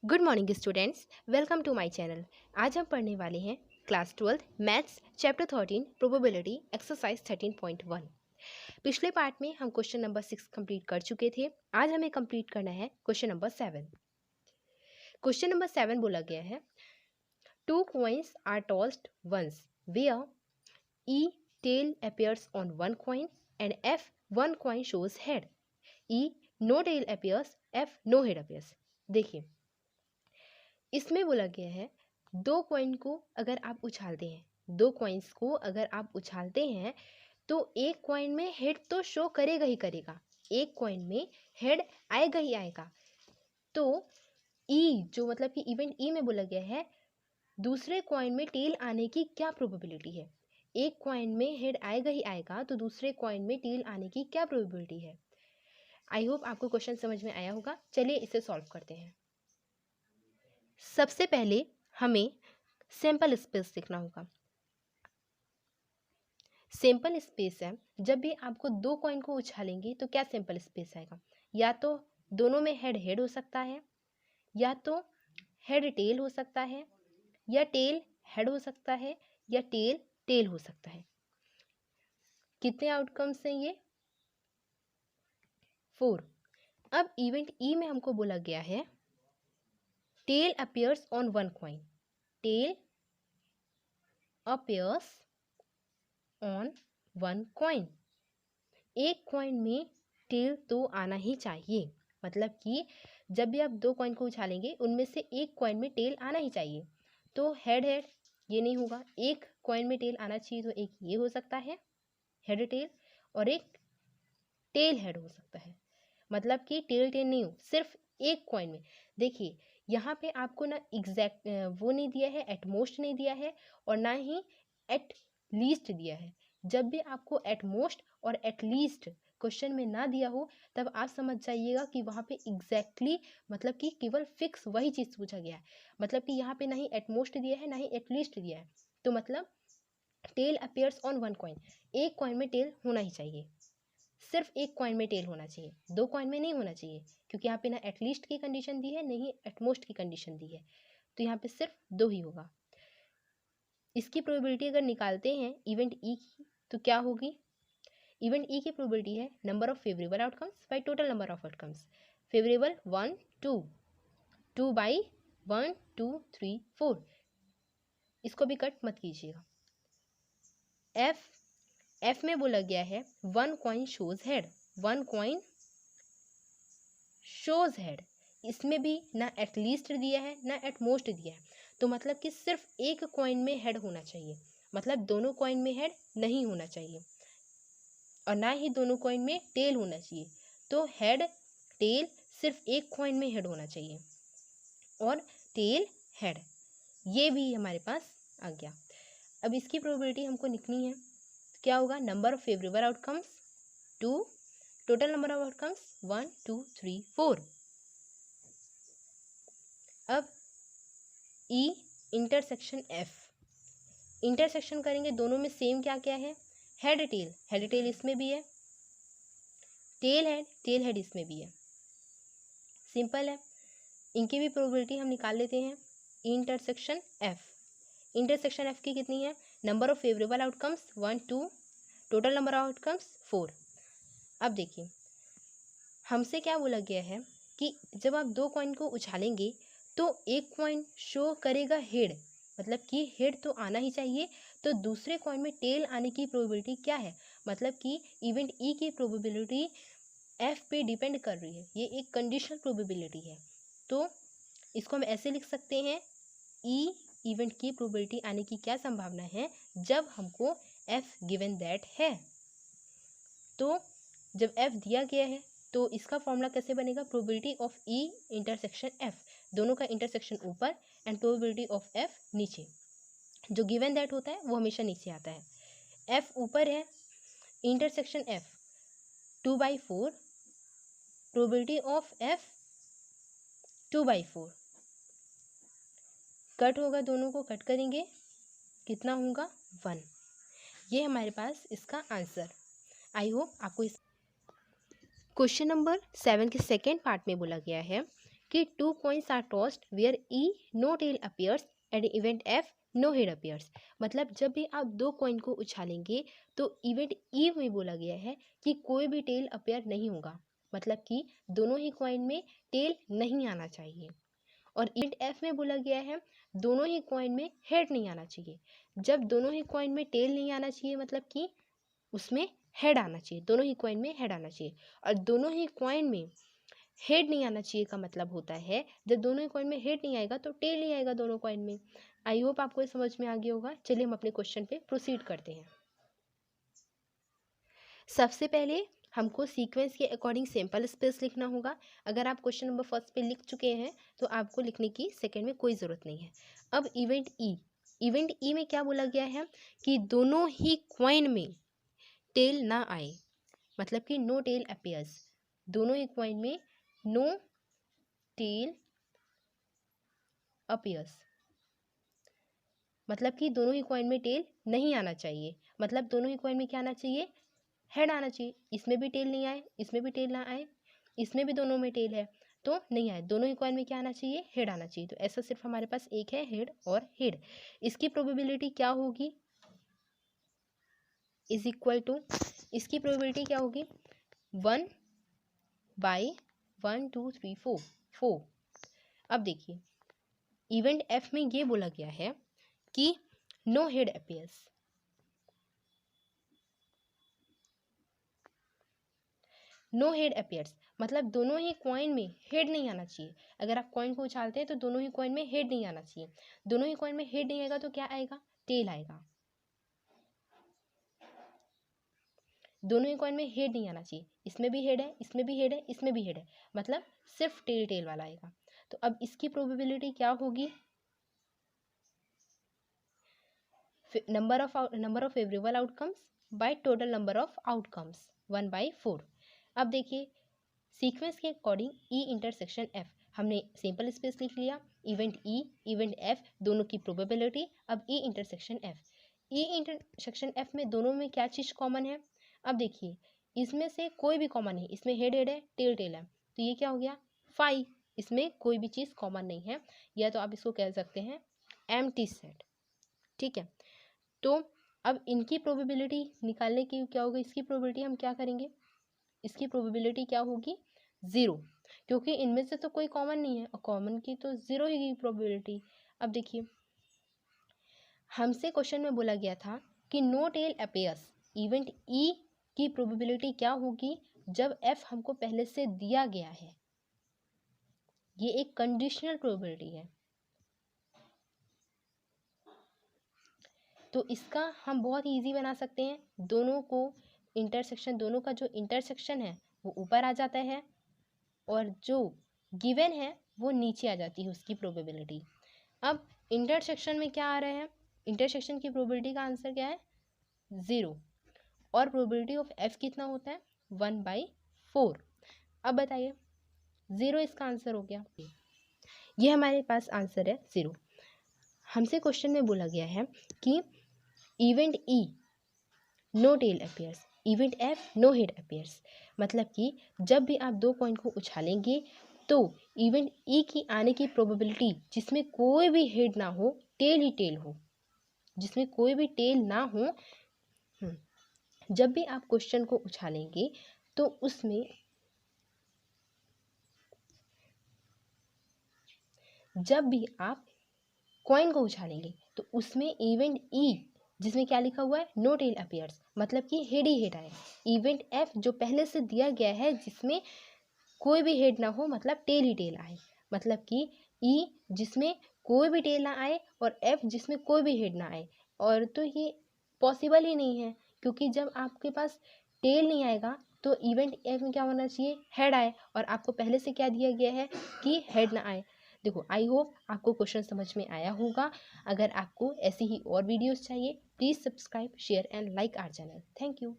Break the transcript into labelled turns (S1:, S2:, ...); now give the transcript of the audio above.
S1: Good morning students, welcome to my channel. आज हम पढ़ने वाले हैं class 12 maths chapter 13 probability exercise 13.1। पिछले पार्ट में हम क्वेश्चन नंबर 6 कंप्लीट कर चुके थे। आज हमें कंप्लीट करना है क्वेश्चन नंबर 7। क्वेश्चन नंबर 7 बोला गया है, 2 coins are tossed once where E tail appears on one coin and F one coin shows head. E no tail appears, F no head appears। देखिए, इसमें बोला गया है दो कॉइन को अगर आप उछालते हैं, दो कॉइन्स को अगर आप उछालते हैं तो एक कॉइन में हेड तो शो करेगा ही करेगा, एक कॉइन में हेड आएगा ही आएगा। तो ई जो मतलब कि इवेंट ई में बोला गया है, दूसरे कॉइन में टेल आने की क्या प्रोबेबिलिटी है। एक कॉइन में हेड आएगा ही आएगा तो दूसरे कॉइन में टेल आने की क्या प्रोबेबिलिटी है। आई होप आपको क्वेश्चन समझ में आया होगा। चलिए इसे सॉल्व करते हैं। सबसे पहले हमें सैंपल स्पेस देखना होगा। सैंपल स्पेस है, जब भी आपको दो कॉइन को उछालेंगे तो क्या सैंपल स्पेस आएगा, या तो दोनों में हेड हेड हो सकता है, या तो हेड टेल हो सकता है, या टेल हेड हो सकता है, या टेल टेल हो सकता है। कितने आउटकम्स हैं ये? 4। अब इवेंट ई में हमको बोला गया है tail appears on one coin, tail appears on one coin. एक कॉइन में टेल तो आना ही चाहिए, मतलब कि जब भी आप दो कॉइन को उछालेंगे उनमें से एक कॉइन में टेल आना ही चाहिए। तो हेड हेड ये नहीं होगा, एक कॉइन में टेल आना चाहिए, तो एक ये हो सकता है हेड टेल, और एक टेल हेड हो सकता है। मतलब कि टेल टेल नहीं हो, सिर्फ एक कॉइन में। देखिए यहाँ पे आपको ना एग्जैक्ट वो नहीं दिया है, एटमोस्ट नहीं दिया है, और ना ही एट लीस्ट दिया है। जब भी आपको एटमोस्ट और एटलीस्ट क्वेश्चन में ना दिया हो तब आप समझ जाइएगा कि वहाँ पे एग्जैक्टली मतलब कि केवल फिक्स वही चीज़ पूछा गया है। मतलब कि यहाँ पे ना ही एटमोस्ट दिया है ना ही एटलीस्ट दिया है, तो मतलब tail appears on one coin, एक कॉइन में टेल होना ही चाहिए, सिर्फ एक कॉइन में टेल होना चाहिए, दो कॉइन में नहीं होना चाहिए, क्योंकि यहाँ पे ना एटलीस्ट की कंडीशन दी है नहीं एटमोस्ट की कंडीशन दी है, तो यहाँ पे सिर्फ दो ही होगा। इसकी प्रोबेबिलिटी अगर निकालते हैं इवेंट ई की तो क्या होगी? इवेंट ई की प्रोबेबिलिटी है number of favourable outcomes by total number of outcomes. Favourable 1 2, 2 by 1 2 3 4। इसको भी कट मत कीजिएगा। एफ में बोला गया है one coin shows head, one coin shows head. इसमें भी ना एटलीस्ट दिया है ना एटमोस्ट दिया है, तो मतलब कि सिर्फ एक कॉइन में हेड होना चाहिए, मतलब दोनों कॉइन में हेड नहीं होना चाहिए, और ना ही दोनों कॉइन में टेल होना चाहिए। तो हेड टेल सिर्फ एक कॉइन में हेड होना चाहिए, और टेल हेड ये भी हमारे पास आ गया। अब इसकी प्रोबेबिलिटी हमको लिखनी है, क्या होगा? Number of favourable outcomes 2, total number of outcomes 1 2 3 4। अब ई इंटरसेक्शन एफ, इंटरसेक्शन करेंगे, दोनों में सेम क्या क्या है? हेड टेल, हेड टेल इसमें भी है, टेल हेड इसमें भी है। सिंपल है, इनकी भी प्रोबेबिलिटी हम निकाल लेते हैं। इंटरसेक्शन एफ, इंटरसेक्शन एफ की कितनी है? Number of favourable outcomes 1 2, total number of outcomes 4। अब देखिए हमसे क्या बोला गया है कि जब आप दो कॉइन को उछालेंगे तो एक कॉइन शो करेगा हेड, मतलब कि हेड तो आना ही चाहिए, तो दूसरे कॉइन में टेल आने की प्रोबेबिलिटी क्या है? मतलब कि इवेंट ई की प्रोबेबिलिटी एफ पे डिपेंड कर रही है, ये एक कंडीशनल प्रोबेबिलिटी है। तो इसको हम ऐसे लिख सकते हैं, ई इवेंट की प्रोबेबिलिटी आने की क्या संभावना है जब हमको एफ गिवन दैट है। तो जब एफ दिया गया है तो इसका फॉर्मूला कैसे बनेगा? Probability of E intersection F, दोनों का इंटरसेक्शन ऊपर एंड प्रोबेबिलिटी ऑफ एफ नीचे। जो गिवन दैट होता है वो हमेशा नीचे आता है। एफ ऊपर है, intersection F 2/4, probability of F 2/4। Cut होगा, दोनों को कट करेंगे, कितना होगा? 1। ये हमारे पास इसका आंसर। आई होप आपको इस क्वेश्चन नंबर 7 के सेकेंड पार्ट में बोला गया है कि 2 coins are tossed where E no tail appears and event F no head appears। मतलब जब भी आप 2 कॉइन को उछालेंगे तो इवेंट ई में बोला गया है कि कोई भी टेल अपेयर नहीं होगा, मतलब कि दोनों ही कॉइन में टेल नहीं आना चाहिए। और इवेंट एफ में बोला गया है दोनों ही कॉइन में हेड नहीं आना चाहिए। जब दोनों ही कॉइन में टेल नहीं आना चाहिए मतलब कि उसमें हेड आना चाहिए, दोनों ही कॉइन में हेड आना चाहिए। और दोनों ही कॉइन में हेड नहीं आना चाहिए का मतलब होता है जब दोनों ही कॉइन में हेड नहीं आएगा तो टेल नहीं आएगा दोनों कॉइन में। आई होप आपको समझ में आ गया होगा। चलिए हम अपने क्वेश्चन पे प्रोसीड करते हैं। सबसे पहले हमको सीक्वेंस के अकॉर्डिंग सैंपल स्पेस लिखना होगा। अगर आप क्वेश्चन नंबर फर्स्ट पे लिख चुके हैं तो आपको लिखने की सेकंड में कोई ज़रूरत नहीं है। अब इवेंट ई में क्या बोला गया है कि दोनों ही कॉइन में टेल ना आए, मतलब कि नो टेल अपीयर्स। दोनों ही कॉइन में नो टेल अपीयर्स, मतलब कि दोनों ही कॉइन में टेल नहीं आना चाहिए। मतलब दोनों ही कॉइन में क्या आना चाहिए, हेड आना चाहिए। इसमें भी टेल नहीं आए, इसमें भी टेल ना आए, इसमें भी दोनों में टेल है तो नहीं आए। दोनों ही कॉइन में क्या आना चाहिए, हेड आना चाहिए। तो ऐसा सिर्फ हमारे पास एक है, हेड और हेड। इसकी प्रोबेबिलिटी क्या होगी, इज इक्वल टू, इसकी प्रोबेबिलिटी क्या होगी 1/1 2 3 4। अब देखिए इवेंट एफ में ये बोला गया है कि no head appears, no head appears मतलब दोनों ही कॉइन में हेड नहीं आना चाहिए। अगर आप कॉइन को उछालते हैं तो दोनों ही कॉइन में हेड नहीं आना चाहिए। दोनों ही कॉइन में हेड नहीं आएगा तो क्या आएगा, टेल आएगा। दोनों ही कॉइन में हेड नहीं आना चाहिए, इसमें भी हेड है, इसमें भी हेड है, इसमें भी हेड है, मतलब सिर्फ टेल वाला आएगा। तो अब इसकी प्रोबेबिलिटी क्या होगी, number of favourable outcomes by total number of outcomes 1/4। अब देखिए सीक्वेंस के अकॉर्डिंग ई इंटरसेक्शन एफ, हमने सिंपल स्पेस लिख लिया, इवेंट ई इवेंट एफ दोनों की प्रोबेबिलिटी। अब E intersection F, E intersection F में दोनों में क्या चीज़ कॉमन है। अब देखिए इसमें से कोई भी कॉमन नहीं, इसमें हेड हेड है, टेल टेल है, तो ये क्या हो गया 5। इसमें कोई भी चीज़ कॉमन नहीं है, या तो आप इसको कह सकते हैं एम्प्टी सेट। ठीक है, तो अब इनकी प्रोबेबिलिटी निकालने की क्या होगी, इसकी प्रोबेबिलिटी हम क्या करेंगे, इसकी प्रोबेबिलिटी क्या होगी 0, क्योंकि इनमें से तो कोई कॉमन नहीं है और कॉमन की तो 0 ही प्रोबेबिलिटी। अब देखिए हमसे क्वेश्चन में बोला गया था कि no tail appears, event E की प्रोबेबिलिटी क्या होगी जब एफ हमको पहले से दिया गया है। ये एक कंडीशनल प्रोबेबिलिटी है, तो इसका हम बहुत इजी बना सकते हैं। दोनों को इंटरसेक्शन, दोनों का जो इंटरसेक्शन है वो ऊपर आ जाता है और जो गिवन है वो नीचे आ जाती है उसकी प्रोबेबिलिटी। अब इंटरसेक्शन में क्या आ रहा है, इंटरसेक्शन की प्रोबेबिलिटी का आंसर क्या है 0, और प्रोबेबिलिटी ऑफ एफ कितना होता है 1/4। अब बताइए 0 इसका आंसर हो गया, ये हमारे पास आंसर है 0। हमसे क्वेश्चन में बोला गया है कि event E no tail appears, event F no head appears, मतलब कि जब भी आप 2 कॉइन को उछालेंगे तो इवेंट ई की आने की प्रोबेबिलिटी जिसमें कोई भी हेड ना हो, टेल ही टेल हो, जिसमें कोई भी टेल ना हो, जब भी आप क्वेश्चन को उछालेंगे तो उसमें जब भी आप कॉइन को उछालेंगे तो उसमें इवेंट ई जिसमें क्या लिखा हुआ है नो टेल अपीयर्स, मतलब कि हेड ही हेड आए। इवेंट एफ जो पहले से दिया गया है जिसमें कोई भी हेड ना हो, मतलब टेल ही टेल आए, मतलब कि ई जिसमें कोई भी टेल ना आए और एफ जिसमें कोई भी हेड ना आए। और तो ये पॉसिबल ही नहीं है, क्योंकि जब आपके पास टेल नहीं आएगा तो इवेंट एफ में क्या होना चाहिए हेड आए, और आपको पहले से क्या दिया गया है कि हेड ना आए। देखो आई होप आपको क्वेश्चन समझ में आया होगा। अगर आपको ऐसी ही और वीडियोस चाहिए please subscribe share and like our channel. Thank you.